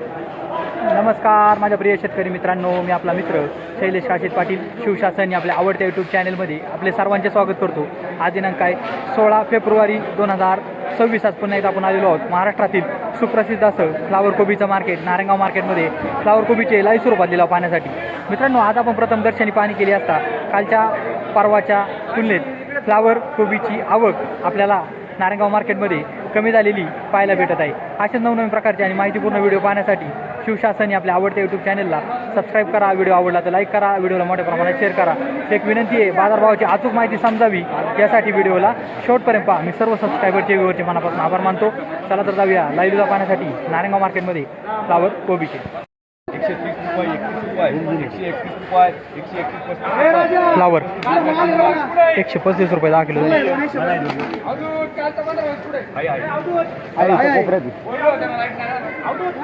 नमस्कार माझ्या प्रिय शेतकरी मित्रांनो, मी आपला मित्र शैलेश काशीद पाटील शिवशासन या आपल्या आवडत्या यूट्यूब चॅनलमध्ये आपले सर्वांचे स्वागत करतो. आज दिनांक आहे 16 फेब्रुवारी 2026. आज पुन्हा एकदा आपण आलेलो आहोत महाराष्ट्रातील सुप्रसिद्ध असं फ्लावर कोबीचं मार्केट नारायणगाव मार्केटमध्ये फ्लावर कोबीचे लाईव्ह स्वरूपात लिलाव पाहण्यासाठी. मित्रांनो, आज आपण प्रथम दर्शनी पाहणी केली असता कालच्या परवाच्या तुलनेत फ्लावर कोबीची आवक आपल्याला नारायणगाव मार्केटमध्ये कमी झालेली पाहायला भेटत आहे. अशाच नवनवीन प्रकारचे आणि माहितीपूर्ण व्हिडिओ पाहण्यासाठी शिवशासन या आपल्या आवडत्या यूट्यूब चॅनलला सबस्क्राईब करा. व्हिडिओ आवडला तर लाईक करा, व्हिडिओला मोठ्या प्रमाणात शेअर करा. एक विनंती आहे, बाजारभावाची अचूक माहिती समजावी यासाठी व्हिडिओला शेवटपर्यंत पहा. मी सर्व सबस्क्रायबरचे व्ह्यूवरचे मनापासून आभार मानतो. चला तर जाऊया लाईव्हला पाहण्यासाठी नारायणगाव मार्केटमध्ये फ्लावर कोबीचे. 130 रुपये, 31 रुपये, 131 रुपये, फ्लावर 135 रुपये 10 किलो.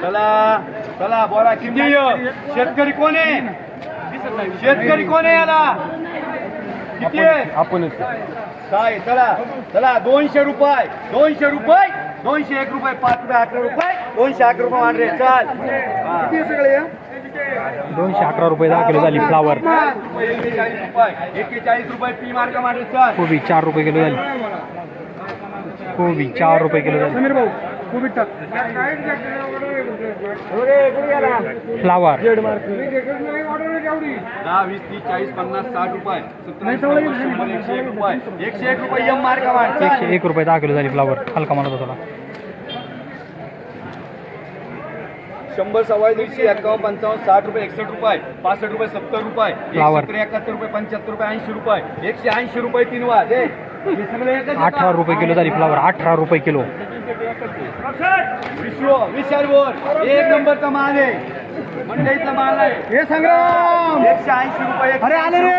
चला चला बोला किती शेतकरी कोण आहे? शेतकरी कोण आहे याला? किती आहे? आपण काय? चला चला 200 रुपये, 200 रुपये, 201 रुपये, 5 रुपये, 11 रुपये, 211 रुपये मांडरे. चाल किती सगळे? 211 रुपये 10 किलो झाली. फ्लावर 41 रुपये, 41 रुपये पी मार्क मांडरे. चाल कोबी 4 रुपये किलो झाली. कोबी 4 रुपये किलो झाली. समीर भाऊ कोबी टाक. फ्लावर 10, 20, 30, 40, 50, 60 रुपये, 70, 80, 100, 101 रुपये, 101 रुपये एम मार्क मांड. 101 रुपये 10 किलो झाली. फ्लावर हलका म्हणत होता. 100, 125, 51, 55, 60 रुपये, 61 रुपये, 65 रुपये, 70 रुपये, फ्लावर 71 रुपये, 75 रुपये, 80 रुपये, 180 रुपये 3 वाज. 18 रुपये किलो झाली. फ्लावर 18 रुपये किलो. विशाल बोर एक नंबरचा माल आहे, मंडईतला माल आहे. हे संग्राम 180 रुपये. अरे आले रे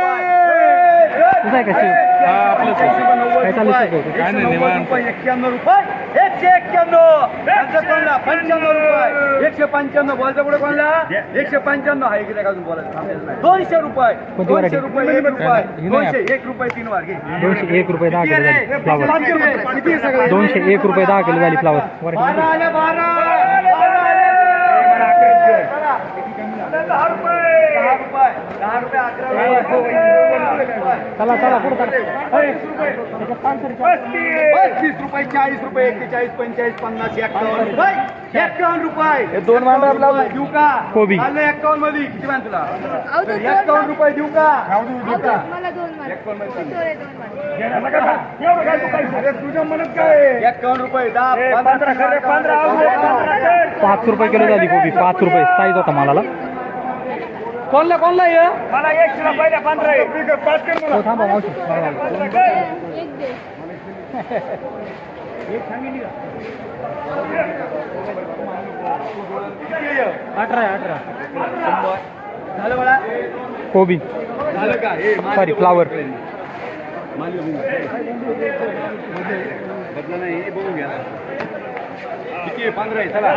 तुझं आहे कशी काय चालू शकतो? काय नाही निवांत. 91 रुपये, 191, 95 रुपये, 155 बोलचा पुढे कोणला 155 आहे की अजून बोलायचं. 200 रुपये, 200 रुपये, 1 रुपये, 201 रुपये 3 वार घे. 201 रुपये 10 किलो झाली. फ्लावर 201 रुपये 10 किलो झाली. फ्लावर चला चला पुढे 35 रुपये, 40 रुपये, 41, 45, 50, 51 रुपये, 51 रुपये. 2 मांडा देऊ का? कोबी 51 मध्ये किती मान तुला? 51 रुपये देऊ का? मला 2 मान. 51 मध्ये तुझ्या मनात काय? 51 रुपये 10, 15, 5 रुपये किलो झाली कोबी. 5 रुपये साईज होता मालाला. कोणला कोणला ये मला 100 रुपये 15 पाच कर मला. थांबा मावशी. एक दे. एक सांगितली का? 18 100 झालं मला. कोबी झालं का? हे सॉरी फ्लावर बदला नाही, हे बघून घ्या. किती आहे? 15 आहे. चला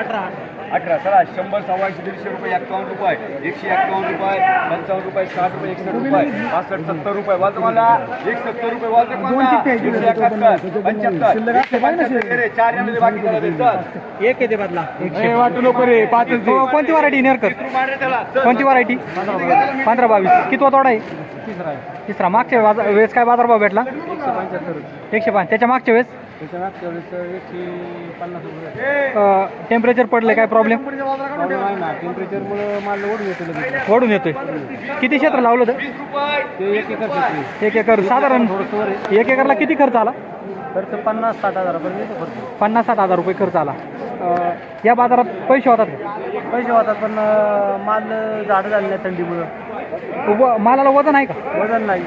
18. चला 100, 125, 150 रुपये, 51 रुपये, 151 रुपये, 55 रुपये, 60 रुपये, 61 रुपये, 65, 70 रुपये. बोलतो मला 170 रुपये. बोलतो मला 171, 75, 4 जणांचे बाकी झाला ते. चल एक येते बदला. वाटू नको रे. 5 कोणती व्हरायटी नेरकर? कोणती व्हरायटी? 15-22. कितवा तोडा आहे? तिसरा. मागच्या वेळेस काय बाजारभाव भेटला? 105. त्याच्या मागच्या वेळेस टेम्परेचर पडले काय प्रॉब्लेम? टेम्परेचरमुळे माल ओढून येतोय. किती क्षेत्र लावलं होतं? 1 एकर. साधारण 1 एकरला किती खर्च आला? खर्च 50-60 हजारापर्यंत खर्च. 50-60 हजार रुपये खर्च आला. या बाजारात पैसे होतात का? पैसे होतात पण माल झाडं झाले नाही थंडीमुळं. मालाला वजन आहे का? वजन नाही.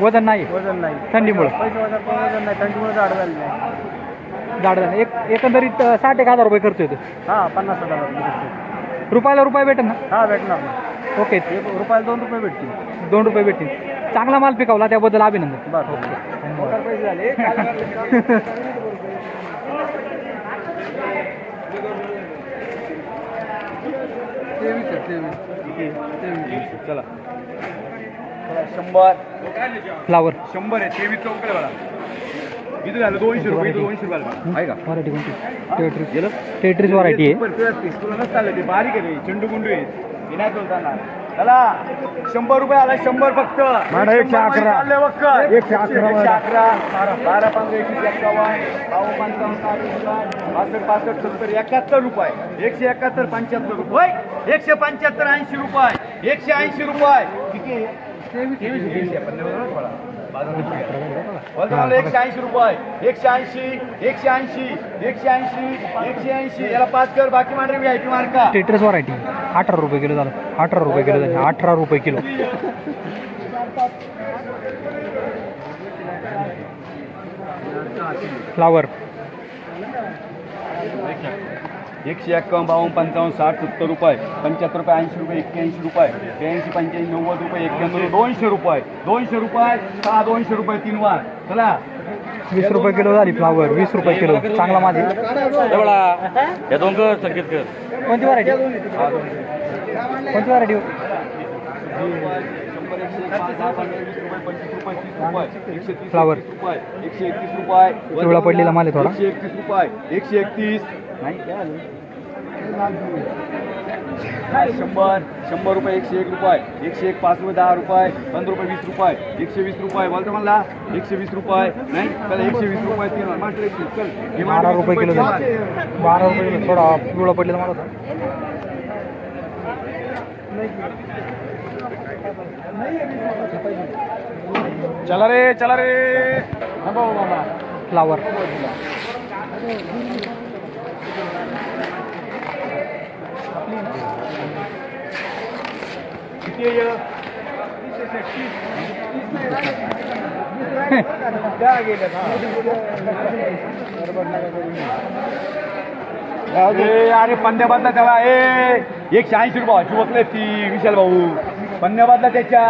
वजन नाही. वजन नाही थंडीमुळं. पैसे होतात पण वजन नाही. थंडीमुळे झाडं झाले नाही. झाड एकंदरीत 60-1 हजार रुपये खर्च येतो. हां 50-60 हजार. रुपयाला रुपये भेटेल ना? हां भेटणार. ओके. रुपयाला 2 रुपये भेटतील. 2 रुपये भेटतील. चांगला माल पिकवला त्याबद्दल अभिनंदन. बरं ओके. पैसे झाले. चला 100 फ्लावर 100 आहे. 23 चौकडे बघा. इथं झालं 200 रुपये, इथं 200 रुपये आहे का? व्हरायटी कोणती? टेट्रिस. गेलं? टेट्रिस व्हरायटी आहे. तुला नसतं आलं ते बारीक आहे, चेंडू गुंडू आहे. हे नाही बोलताना चला 100 रुपये आला, 100 फक्त. माझा 111. चाललंय बघ. 111. 111, 12, 15, 21, 51, 52, 55, 65, 70, 71 रुपये, 171, 75 रुपये, 175, 80 रुपये, 180 रुपये. किती आहे? 23 पण नाही बरोबर थोडा. बोलतो मला 180 रुपये, 180, 180, 180, 180. याला 5 कर, बाकी मांडरे VIP मार्का. टेट्रिस व्हरायटी 18 रुपये किलो झालं. 18 रुपये किलो झालं. 18 रुपये किलो. फ्लावर 151, 52, 55, 60, 70 रुपये, 75 रुपये, 80 रुपये, 81 रुपये, 82, 85, 90 रुपये, 91, 200 रुपये, 200 रुपये, 200 रुपये 3 वार. चला 20 रुपये किलो झाली फ्लावर. 20 रुपये किलो. चांगला माझी. या दोन कर संकेत कर. कोणती व्हरायटी? कोणती व्हरायटी? 100, फ्लावर. 131 रुपये, पिवळा पडलेला माल आहे थोडा. 131 रुपये, 131 नाही काय 100, 100 रुपये, 101 रुपये, 101, 5 रुपये, 10 रुपये, 15 रुपये, 20 रुपये, 120 रुपये. बोलतो मला 120 रुपये नाही चला 120 रुपये 3 मात्र चल. 12 रुपये किलो झाला. 12 रुपये किलो. थोडा पिवळा पडलेला माल होता. चला रे चला रे. फ्लावर किती आहे? अरे पन्न्या बदला त्याला 180 रुपये चुकले ती विशाल भाऊ. पन्न्या बदला त्याच्या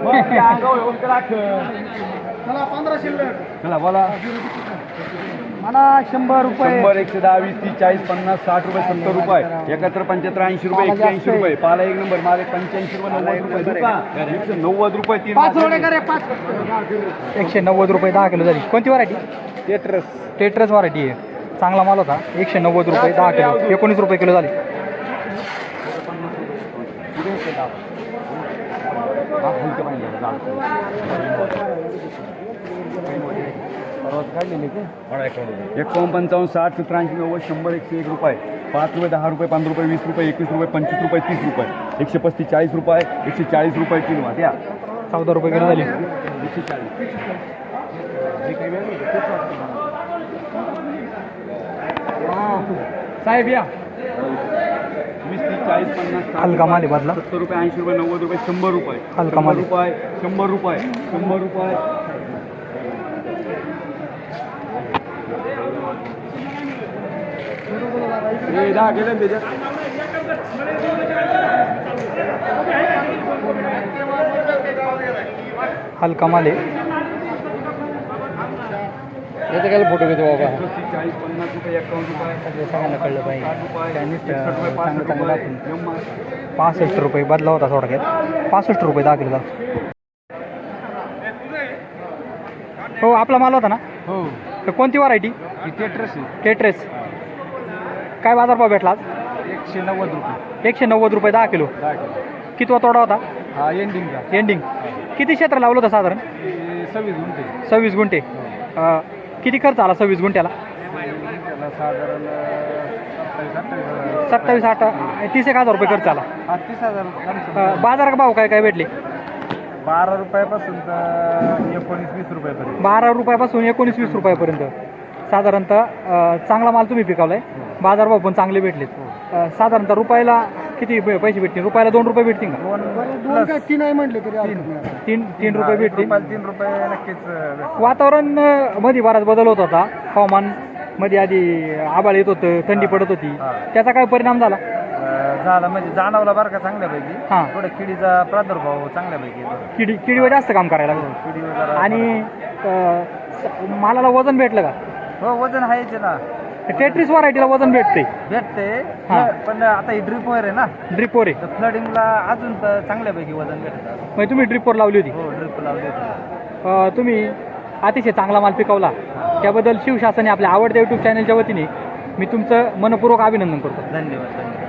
मग ते अंगावर येऊन तर राख. चला 15 शिल्लक. चला बोला. मला 100 रुपये. 100, 110, 20, 30, 40, 50, 60 रुपये, 70 रुपये, 71, 75, 80 रुपये, 180 रुपये. पाला 1 नंबर माल 85 रुपये, 90 रुपये. 190 रुपये 3 190 रुपये 10 किलो झाली. कोणती व्हरायटी? टेट्रस. टेट्रस व्हरायटी आहे. चांगला माल होता. 190 रुपये 10 किलो. 19 रुपये किलो झाली. एकावन्न, 55, 60, 70, 80, 90, 100, 101 रुपये, 5 रुपये, 10 रुपये, 15 रुपये, 20 रुपये, 21 रुपये, 25 रुपये, 30 रुपये, 135, 40 रुपये, 140 रुपये किलो. द्या 14 रुपये किलो झाली. 140. साहेब या. 20, 30, 40, 50, हलका माल आहे बदला. 70 रुपये, 80 रुपये, 90 रुपये, 100 रुपये, हलका माल. 100 रुपये, 100 रुपये, 100 रुपये. गेलं त्याच्यात. हलका माल आहे. याचा काय फोटो घेतो बाबा. 40, 50 रुपये, 51 रुपये, सगळ्यांना कळलं पाहिजे. 60 रुपये, त्यांनी 61 रुपये, 65 चांगलं रुपये, दाखवून. 65 रुपये बदला होता थोडक्यात. 65 रुपये 10 किलो. हो आपला माल होता ना. हो तर कोणती व्हरायटी? टेट्रस टेट्रेस. काय बाजारभाव भेटला आज? 190 रुपये. 190 रुपये 10 किलो. कितवा तोडा होता? हा एंडिंगचा एंडिंग. किती क्षेत्र लावलं होतं साधारण? 26 गुंठे. 26 गुंठे. किती खर्च आला 26 गुंठ्याला? त्याला साधारण 27, 28, 30,000 रुपये खर्च आला. 30,000. बाजार भाव काय काय भेटले? 12 रुपयापासून तर 19-20 रुपयापर्यंत. 12 रुपयापासून 19-20 रुपयापर्यंत साधारणतः चांगला माल तुम्ही पिकवलाय. बाजारभाव पण चांगले भेटलेत. साधारणतः रुपयाला किती पैसे भेटतील? रुपयाला 2 रुपये भेटतील का? 3 नाही म्हटले तरी 3 रुपये भेटतील. 3 रुपये नक्कीच. वातावरण मध्ये बराच बदल होत होता. हवामान मध्ये आधी आभाळ येत होतं, थंडी पडत होती. त्याचा काय परिणाम झाला? झाला म्हणजे जाणवला बरं का चांगल्यापैकी. हां. थोडं किडीचा प्रादुर्भाव चांगल्यापैकी. किडीवर जास्त काम करायला लागलं. किडीवर आणि मालाला वजन भेटलं का? हो वजन आहेच ना. टेट्रिस व्हरायटीला वजन भेटते. हां. पण आता ही ड्रिपवर आहे ना. ड्रिपवर आहे. तर फ्लडिंगला अजून तर चांगल्यापैकी वजन भेटतं. म्हणजे तुम्ही ड्रिपवर लावली होती. हो ड्रिप लावली होती. तुम्ही अतिशय चांगला माल पिकवला. त्याबद्दल शिवशासन आपल्या आवडत्या यूट्यूब चॅनलच्या वतीने मी तुमचं मनपूर्वक अभिनंदन करतो. धन्यवाद.